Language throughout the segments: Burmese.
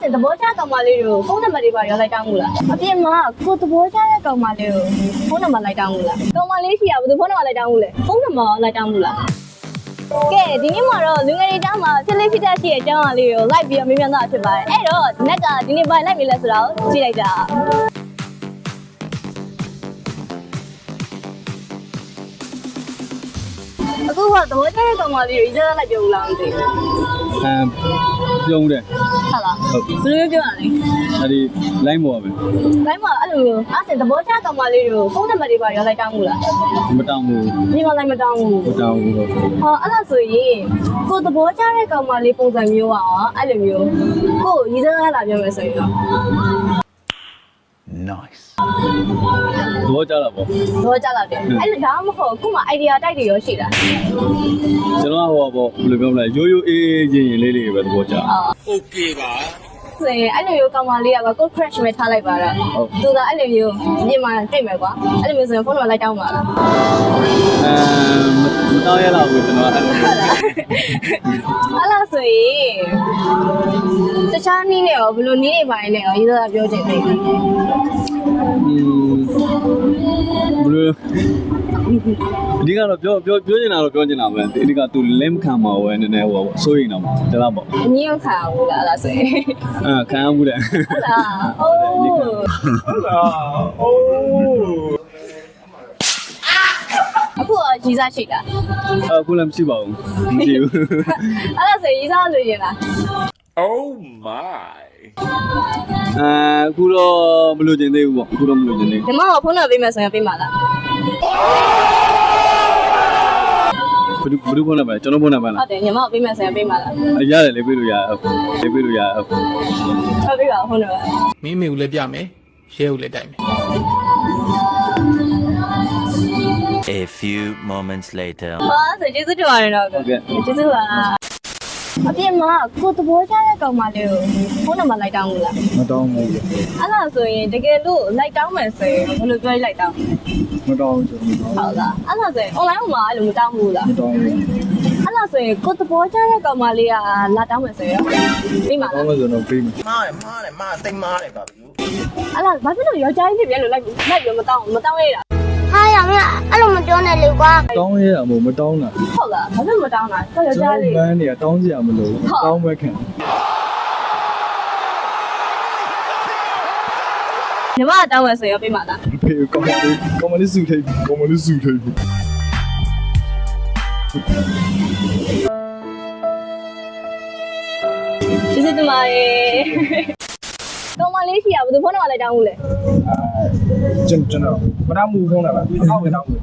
သဘောကျကောင်မလေးကိုဖုန်းနံပါတ်တွေပါရောလိုက်တောင်းမှုလားအပြင်မှာကိုသဘောကျတဲ့ကောင်မလေးကိုဖုန်းနံပါတ်လိုက်တောင်းမှုလားကောင်မလေးရှိရဘယ်သူဖုန်းနံပါတ်လိုက်တောင်းမှုလဲဖုန်းနံပါတ်လိုက်တောင်းမှုလားကဲဒီနေ့မှာတော့လူငယ်တွေတောင်းမှာဖြစ်လေးဖြစ်တတ်ရှိတဲ့အကြောင်းအရာလေးကိုလိုက်ပြီးတော့မေးမြန်းတော့ဖြစ်ပါတယ်အဲ့တော့နက်ကဒီနေ့ဘာလိုက်ပြီလဲဆိုတော့ကြည့်လိုက်ကြအခုကသဘောကျတဲ့ကောင်မလေးကိုအရင်လိုက်ပြောဦးလားမသိဘူးပြုံးတယ်ဟုတ်လားဟုတ်ဘယ်လိုပြောရလဲအဲ့ဒီ line ပေါ်ပဲ line မှာအဲ့လိုမျိုးအဲ့ဒါသဘောကျကောင်မလေးကိုဖုန်းနံပါတ်တွေပါရောလိုက်တောင်းမှုလားမတောင်းဘူးဒီမှာလိုက်မတောင်းဘူးမတောင်းဘူးဟောအဲ့ဒါဆိုရင်ကိုသဘောကျတဲ့ကောင်မလေးပုံစံမျိုးอ่ะအဲ့လိုမျိုးကိုရည်စားလာပြောမယ်ဆိုရင်တော့ nice တော့ကြတာပေါ့တော့ကြလာတယ်အဲ့ဒါမှမဟုတ်ခုမှ idea တိုက်တွေရောရှိတာကျွန်တော်ဟောပေါ့ဘယ်လိုပြောမလဲရိုးရိုးအေးအေးချင်းရင်လေးလေးပဲသဘောကျโอเคပါဆိုရင်အဲ့လိုမျိုးကောင်မလေးကကို crash မဲ့ထားလိုက်ပါတော့သူကအဲ့လိုမျိုးပြင်မှာတွေ့မယ်ကွာအဲ့လိုမျိုးဆိုရင်ဖုန်းနံပါတ်လိုက်တောင်းပါလားမတောင်းရတော့ဘူးကျွန်တော်အဲ့လိုဟုတ်လားဆိုရင်တခြားနည်းနဲ့ရောဘယ်လိုနည်းတွေပိုင်းနဲ့ရောရေးစားပြောချင်တယ်ဘယ်လိုဒီကတော့ပြောချင်တာတော့ပြောချင်တာပဲဒီကသူလက်မခံပါဘူးနည်းနည်းဟောစိုးရိမ်တော့တလားပေါ့အငြင်းခံဘူးလားအဲ့ဒါဆိုရင်ခံရမှုတယ်ဟုတ်လားအိုးဟုတ်လားအိုးအခုကြီးစားရှိလားအခုလည်းမရှိပါဘူးမရှိဘူးအဲ့ဒါဆိုကြီးစားလို့ရင်လား oh my အခုတော့မလို့ကျင်သေးဘူးပေါ့အခုတော့မလို့ကျင်သေးဘူးဒီမှာဖုန်းနံပါတ်ပေးမယ်ဆိုရင်ပေးမှာလားဘယ်လိုဖုန်းနံပါတ်ကျွန်တော်ဖုန်းနံပါတ်လားဟုတ်တယ်ညီမပေးမယ်ဆိုရင်ပေးမှာလားရတယ်လေပေးလို့ရတယ်လေပေးလို့ရတယ်ဟုတ်ပေးပါဖုန်းနံပါတ်မင်းမေကိုလည်းပြမယ်ရဲကိုလည်းတိုက်မယ် A few moments later ဟာဆိုကျေးဇူးတင်ပါတယ်တော့ဟုတ်ကဲ့ကျေးဇူးပါအပြင်မှာကိုသဘောကျတဲ့ကောင်မလေးကိုဖုန်းနံပါတ်လိုက်တောင်းဘူးလားမတောင်းဘူးအဲ့ဒါဆိုရင်တကယ်လို့လိုက်တောင်းမယ်ဆိုရင်ဘယ်လိုပြောလိုက်တောင်းမတောင်းဘူးဟုတ်လားအဲ့ဒါဆိုရင် online မှာအဲ့လိုမတောင်းဘူးလားမတောင်းဘူးအဲ့ဒါဆိုရင်ကိုသဘောကျတဲ့ကောင်မလေးကလာတောင်းမယ်ဆိုရင်ပြီးမှာလားတောင်းမယ်ဆိုတော့ပြီးမှာမားတယ်တိမ်မားတယ်ပါဗျအဲ့ဒါဘာဖြစ်လို့ယောက်ျားကြီးဖြစ်ပြန်လို့လိုက်ပြီးမတောင်းရတာဟာရမအဲ့လိုမပြောနဲ့လေကွာတောင်းရတာမတောင်းတာဟုတ်လားဘာဖြစ်မတောင်းတာတော့ယောက်ျားလေးဘန်းနေတောင်းစရာမလိုတောင်းပဲခံညီမတောင်းမယ်ဆိုရင်ပြီးမှာလားကောင်မလေးစုထိပ်ကျေးဇူးတင်ပါတယ်ကောင်မလေးရှိရဘယ်သူဖုန်းနံပါတ်လိုက်တောင်းဘူးလဲကျွန်တော်မတောင်းဘူးဖုန်းနံပါတ်အကောင့်ပဲတောင်းဘူး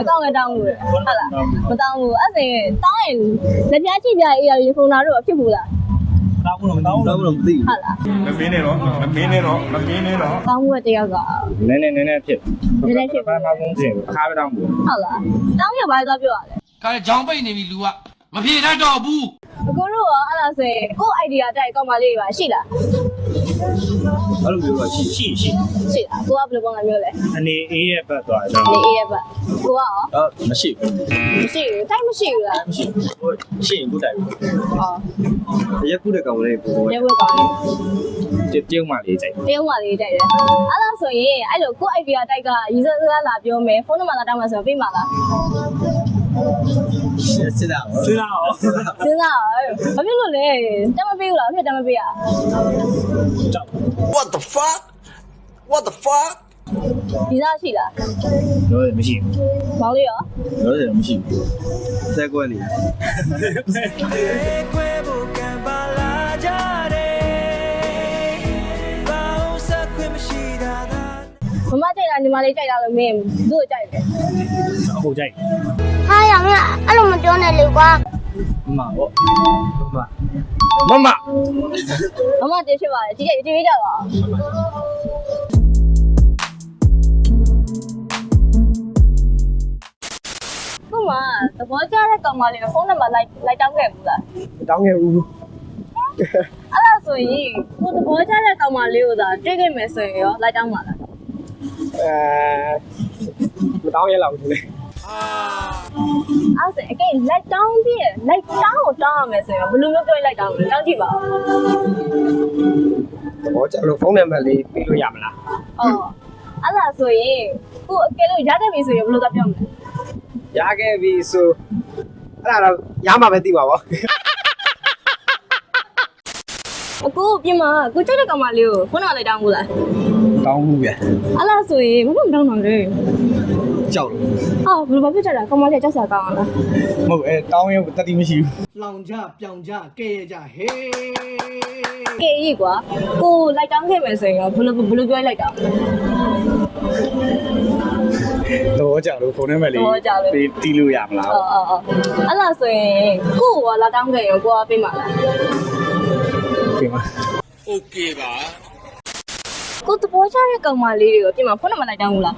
အကောင့်ပဲတောင်းဘူးဟုတ်လားမတောင်းဘူးအဲ့ဒါရင်တောင်းရင်လက်ပြချိပြအေးရဖုန်းနာတော့ဖြစ်ဘူးလားတောင်းဘူးမသိဘူးဟုတ်လားမမင်းနဲ့တော့တောင်းမှုတယောက်ကနည်းနည်းဖြစ်ဘာမှမကုန်ချင်ဘူးအခါပဲတောင်းဘူးဟုတ်လားတောင်းရပါသွားပြောရလဲခါကြောင်ပိတ်နေပြီလူကမပြေတတ်တော့ဘူးအကိုတို့ရောအဲ့ဒါဆိုရင်ကို့ idea တိုက်ကောင်မလေးတွေပါရှိလားအဲ့လိုမျိုးရှိလားကိုကဘယ်လိုပုံစံမျိုးလဲအနေအေးရဲ့ဘက်သွားတယ်အနေအေးရဲ့ဘက်ကိုကရောမရှိဘူးတိုက်မရှိဘူးလားမရှိရင်ကိုတိုက်ဘူးဟောရက်ခုတဲ့ကောင်လေးကိုရက်ခုကောင်လေးပြုံးမှလေးတိုက်တယ်အဲ့ဒါဆိုရင်အဲ့လိုကို့ idea တိုက်ကရီစကားလာပြောမယ်ဖုန်းနံပါတ်လာတောင်းမယ်ဆိုရင်ပေးမှာလားစစ်တာဘာဖြစ်လို့လဲတမပေးဘူးလားဖြစ်တမပေးရ what the fuck ဒီစားရှိလားလို့မရှိဘူးမောင်လေးရောလို့မရှိဘူးသက်ကွက်နေမမကြိုက်တာညီမလေးကြိုက်တာလို့မင်းတို့ကြိုက်တယ်အခုကြိုက်ဟာရမအဲ့လိုမပြောနဲ့လေကွာမပေါ့မတင်ဖြစ်ပါတယ်ကြည့်ကြပါခုမှသဘောကျတဲ့ကောင်မလေးကိုဖုန်းနံပါတ်လိုက်တောင်းခဲ့ဘူးလားတောင်းခဲ့ဘူးအဲ့ဒါဆိုရင်ကိုသဘောကျတဲ့ကောင်မလေးကိုသာတွေ့ခဲ့မယ်ဆိုရင်ရောလိုက်တောင်းပါလားမတောင်းရလောက်ဘူးလေ အဲ့ဆိုအကဲလိုက်တောင်းပြည့်လိုက်တောင်းကိုတောင်းရမယ်ဆိုရင်ဘယ်လိုမျိုးပြောလိုက်တောင်းလဲတောင်းကြည့်ပါဦး ဘောကျလို့ဖုန်းနံပါတ်လေးပေးလို့ရမလား အော်အဲ့ဒါဆိုရင်ကိုအကဲလို့ရခဲ့ပြီဆိုရင်ဘယ်လိုသာပြောမလဲ ရခဲ့ပြီဆိုအဲ့ဒါတော့ရမှာပဲသိပါဗော အခုပြင်မှာကိုကြိုက်တဲ့ကောင်မလေးကိုဖုန်းနံပါတ်လိုက်တောင်းဘူးလား တောင်းမှုဗျ အဲ့ဒါဆိုရင်ဘာလို့မတောင်းတော့လဲ ကြောက်လို့ အော်ဘယ်လိုဖြစ်ကြတာကောင်မလေးကြောက်စရာကောင်းလား မဟုတ်တောင်းရင်တတိမရှိဘူး လောင်ကြပြောင်ကြကဲရကြဟေး ကဲကြီးကွာကိုလိုက်တောင်းခဲ့မယ်ဆိုရင်ဘယ်လိုပြောလိုက်တောင်း တော့ကြောက်လို့ဖုန်းနံပါတ်လေးပေးတီးလို့ရမလား အော်အဲ့ဒါဆိုရင်ကိုကလာတောင်းခဲ့ရင်ကိုကပေးမှာလား ပြင်ပါ โอเคပါ ကိုတဘောချတဲ့ကောင်မလေးတွေကိုပြင်မှာဖုန်းနံပါတ်လိုက်တောင်းဘူးလား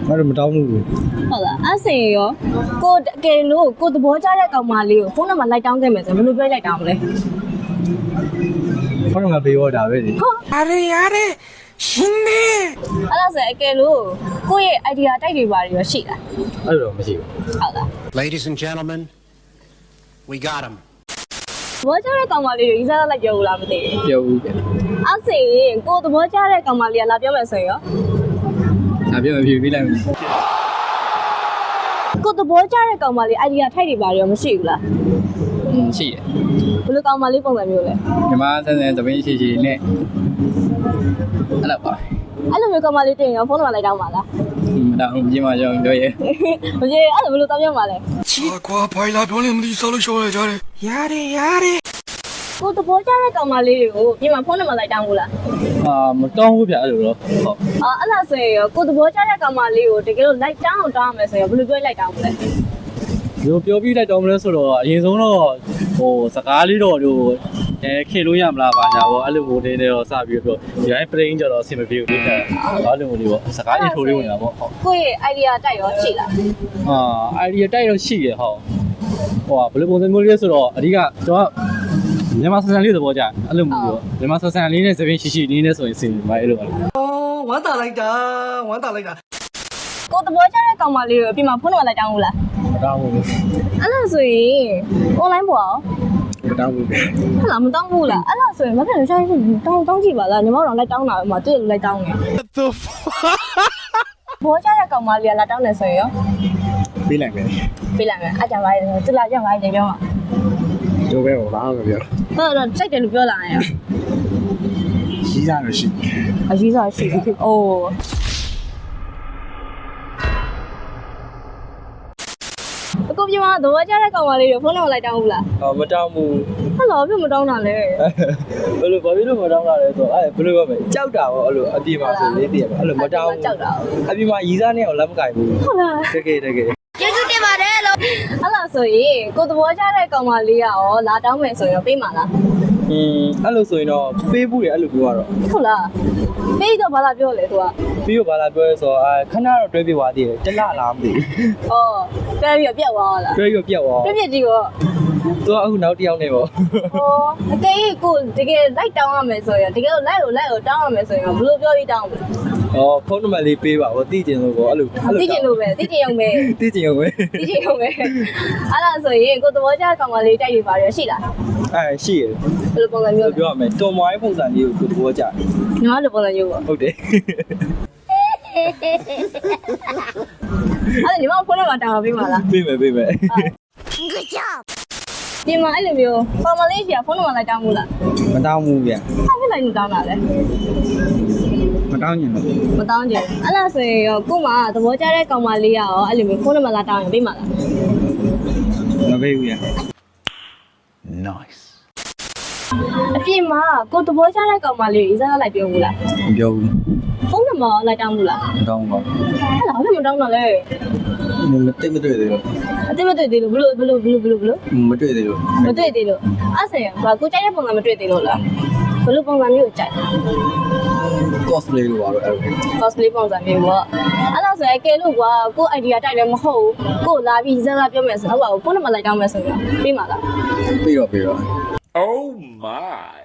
မတော့မတောင်းဘူး ဟုတ်လားအဲ့ဆိုရင်ရောကိုအကယ်လို့ကိုတဘောချတဲ့ကောင်မလေးကိုဖုန်းနံပါတ်လိုက်တောင်းခဲ့မယ်ဆိုရင်ဘယ်လိုပြောလိုက်တောင်းမလဲ ဖုန်းနံပါတ်ပေးတော့ဒါပဲလေ ရတယ်ရှင်နေ အဲ့ဒါဆိုရင်အကယ်လို့ကိုရဲ့ idea တိုက်တွေပါတွေရောရှိလား အဲ့လိုမရှိဘူး ဟုတ်လား Ladies and gentlemen we got him တဘောချတဲ့ကောင်မလေးကိုဤစားလိုက်ပြောဘူးလားမသိဘူး ပြောဘူးဗျ အဲ့ဆိုရင်ကိုတဘောချတဲ့ကောင်မလေးကလာပြောမယ်ဆိုရင်ရော ဒါပြောမဖြစ်ပြီးလိုက်မယ် ကိုတဘောချတဲ့ကောင်မလေး idea ထိုက်တွေပါတွေရောမရှိဘူးလား ရှိတယ် ဘယ်လိုကောင်မလေးပုံစံမျိုးလဲ ညီမဆန်းဆန်းသမင်းရှိရှိနဲ့အဲ့လိုပါ အဲ့လိုမျိုးကောင်မလေးတင်ရောဖုန်းနံပါတ်လိုက်တောင်းပါလား မတောင်းဘူးပြင်မကြောင်ပြောရဲ မကြီးအဲ့လိုဘယ်လိုတောင်းပြမှာလဲ ကွာဖိုင်လာပြောနေမလို့ဆောလို့ရှောရကြတယ် ရတယ် ကိုတဘောချတဲ့ကောင်မလေးတွေကိုပြင်မှာဖုန်းနံပါတ်လိုက်တောင်းဘူးလား မတောင်းဘူးဗျအဲ့လိုတော့ဟုတ် အဲ့ဒါဆိုရင်ရောကိုတဘောချတဲ့ကောင်မလေးကိုတကယ်လို့လိုက်တောင်းအောင်တောင်းရမယ်ဆိုရင်ဘယ်လိုပြောလိုက်တောင်းမလဲ ပြောပြီးလိုက်တော့မလဲဆိုတော့အရင်ဆုံးတော့ဟိုစကားလေးတော့ဟိုခေလို့ရမလားပါညာပေါ့အဲ့လိုမျိုးလေးနဲ့တော့စပြီးတော့ဒီတိုင်းပရိန်းကြတော့အဆင်မပြေဘူးလေအဲ့လိုမျိုးလေးပေါ့စကားအထိုးလေးဝင်တာပေါ့ဟုတ် ကိုယ့်ရဲ့ idea တိုက်ရောရှိလား idea တိုက်တော့ရှိရဟုတ်ဟိုဘယ်လိုပုံစံမျိုးလေးဆိုတော့အဓိကကျွန်တော်မြန်မာဆန်ဆန်လေးသဘောကျအဲ့လိုမျိုးပေါ့မြန်မာဆန်ဆန်လေးနဲ့သပင်းရှိရှိလေးနဲ့ဆိုရင်စင်ပါအဲ့လိုပါ အော်ဝမ်းတာလိုက်တာ ကိုတဘောချတဲ့ကောင်မလေးကိုပြင်မှာဖုန်းနံပါတ်လိုက်တောင်းဘူးလား မတောင်းဘူး အဲ့ဒါဆိုရင် online ပေါ်အောင် မတောင်းဘူး ဟုတ်လားမတောင်းဘူးလားအဲ့ဒါဆိုရင်မဖြစ်လို့ရှိရင်တောင်းကြည့်ပါလားညီမတို့လိုက်တောင်းတာပဲမှာတွေ့လို့လိုက်တောင်းနေ the ဘောချတဲ့ကောင်မလေးကလာတောင်းနေဆိုရင်ရော ပေးလိုက်မယ် ပေးလိုက်မယ်အဲ့ကြောင့်ပါလေသူလာကြပါလေပြောမှာ တို့ပဲဟိုဘာမှမပြော ဟုတ်တော့စိတ်တယ်လို့ပြောလာရင် ရှိရလို့ရှိ အရေးစားရှိတယ်အိုးအခုပြင်မှာသဘောကျတဲ့ကောင်မလေးကိုဖုန်းနံပါတ်လိုက်တောင်းဘူးလား မတောင်းဘူး ဟယ်လိုပြမတောင်းတာလဲ ဘယ်လိုဘာဖြစ်လို့မတောင်းတာလဲဆိုတော့အဲ့ဘယ်လိုပဲကြောက်တာပေါ့အဲ့လိုအပြေပါဆိုလေးတည်းအဲ့လိုမတောင်းဘူး ကြောက်တာ အပြေမှာရီးစားနဲ့တော့လက်မကင်ဘူး ဟုတ်လား တကယ် ကျေးဇူးတင်ပါတယ်လို့ အဲ့လားဆိုရင်ကိုသဘောကျတဲ့ကောင်မလေးကရောလာတောင်းမယ်ဆိုရင်ပေးမှာလား အဲ့လိုဆိုရင်တော့ပေးဖို့ရအဲ့လိုပြောရတော့ ဟုတ်လားပေးတော့ဘာလာပြောလဲသူက ပြီးတော့ဘာလာပြောရဲဆိုတော့ခဏတော့တွဲပြသွားသေးတယ်တစ်လလားမသိ အော်တွဲပြီးတော့ပြတ်သွားလား ဘူးတွဲပြပြတ်သွား ပြတ်ကြီးရော သူကအခုနောက်တစ်ယောက်နေပေါ့ ဟောအကယ်၍ကိုတကယ်လိုက်တောင်းရမယ်ဆိုရင်တကယ်လို့လိုက်ကိုတောင်းရမယ်ဆိုရင်ဘယ်လိုပြောပြီးတောင်းမလဲ ဟောဖုန်းနံပါတ်လေးပေးပါဗောသိကျင်လို့ဗောအဲ့လို သိချင်လို့ပဲသိချင်ရုံပဲ သိကျင်ရုံပဲ သိချင်ရုံပဲအဲ့လားဆိုရင်ကိုသဘောကျကောင်မလေးတိုက်ရပါရရှိလား ရှိရ ဘယ်လိုပုံစံမျိုးလဲ ပြောရမယ်တော်မွိုင်းပုံစံလေးကိုသဘောကျတယ် ညီမလိုပုံစံမျိုးပေါ့ ဟုတ်တယ် အဲ့ညီမဖုန်းနံပါတ်တောင်းပေးမှာလား ပေးမယ် Good job ဒီမှာအဲ့လိုမျိုးကောင်မလေးကြီးကဖုန်းနံပါတ်လိုက်တောင်းဘူးလား မတောင်းဘူးဗျ အဲ့ဖြစ်လိုက်နေတောင်းတာလဲ မတောင်းညင်တော့ မတောင်းကြဘူးအဲ့လားဆိုရင်ရောကို့မှာသဘောကျတဲ့ကောင်မလေးကရောအဲ့လိုမျိုးဖုန်းနံပါတ်လာတောင်းရင်ပေးမှာလား မပေးဘူးဗျ Nice. အပြင်မှာကိုသဘောကျတဲ့ကောင်မလေးကိုအစားလိုက်ပြောဘူးလား မပြောဘူး ဖုန်းနံပါတ်လိုက်တောင်းဘူးလား မတောင်းပါဘူး အဲ့လားဘာလို့မတောင်းတာလဲ မတိတ်မတွေ့သေးဘူး အတိမတွေ့သေးလို့ဘလို့မတွေ့သေးဘူး မတွေ့သေးလို့အဲ့ဆိုရင်ဘာကိုကြိုက်တဲ့ပုံစံမတွေ့သေးလို့လားဘလို့ပုံစံမျိုးကိုကြိုက် cosplay လို့ပါတော့အဲ့လို cosplay ပုံစံမျိုးပေါ့အဲ့ဒါဆိုရင်ကဲလို့ကွာကို idea တိုက်တယ်မဟုတ်ဘူးကိုလာပြီးစကားပြောမယ်ဆိုတော့ဖုန်းနံပါတ်လိုက်တောင်းမယ်ဆိုရင်ပြီးမှာလား ပြီးတော့ Oh my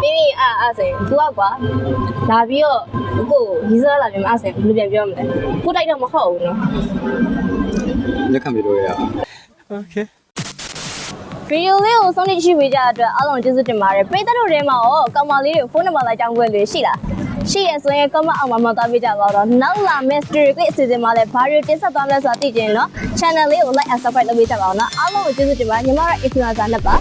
ပြီးပြီအဲ့ဆိုရင် तू อ่ะကွာလာပြီးတော့ကိုရီးစားလာပြီးမှအဲ့ဆိုရင်ဘယ်လိုပြန်ပြောမလဲကိုတိုက်တော့မဟုတ်ဘူးနော် လက်ခံပြီးတော့ရ ဗီဒီယိုလေးကိုဆုံးဖြတ်ကြည့်ပေးကြတဲ့အတွက်အားလုံးကျေးဇူးတင်ပါတယ်ပရိသတ်တို့ထဲမှာရောကောင်မလေးတွေကိုဖုန်းနံပါတ်လိုက်တောင်းခွင့်တွေရှိလားရှိရဆိုရင် comment အောက်မှာမှသွားပေးကြပါတော့နောက်လာ mystery clip အစီအစဉ်မှာလည်းဘာတွေတင်ဆက်သွားမလဲဆိုတာသိကြရင်တော့ channel လေးကို like and subscribe လုပ်ပေးကြပါအောင်နော်အားလုံးကိုကျေးဇူးတင်ပါတယ်ညီမတို့ influencer နဲ့ပါ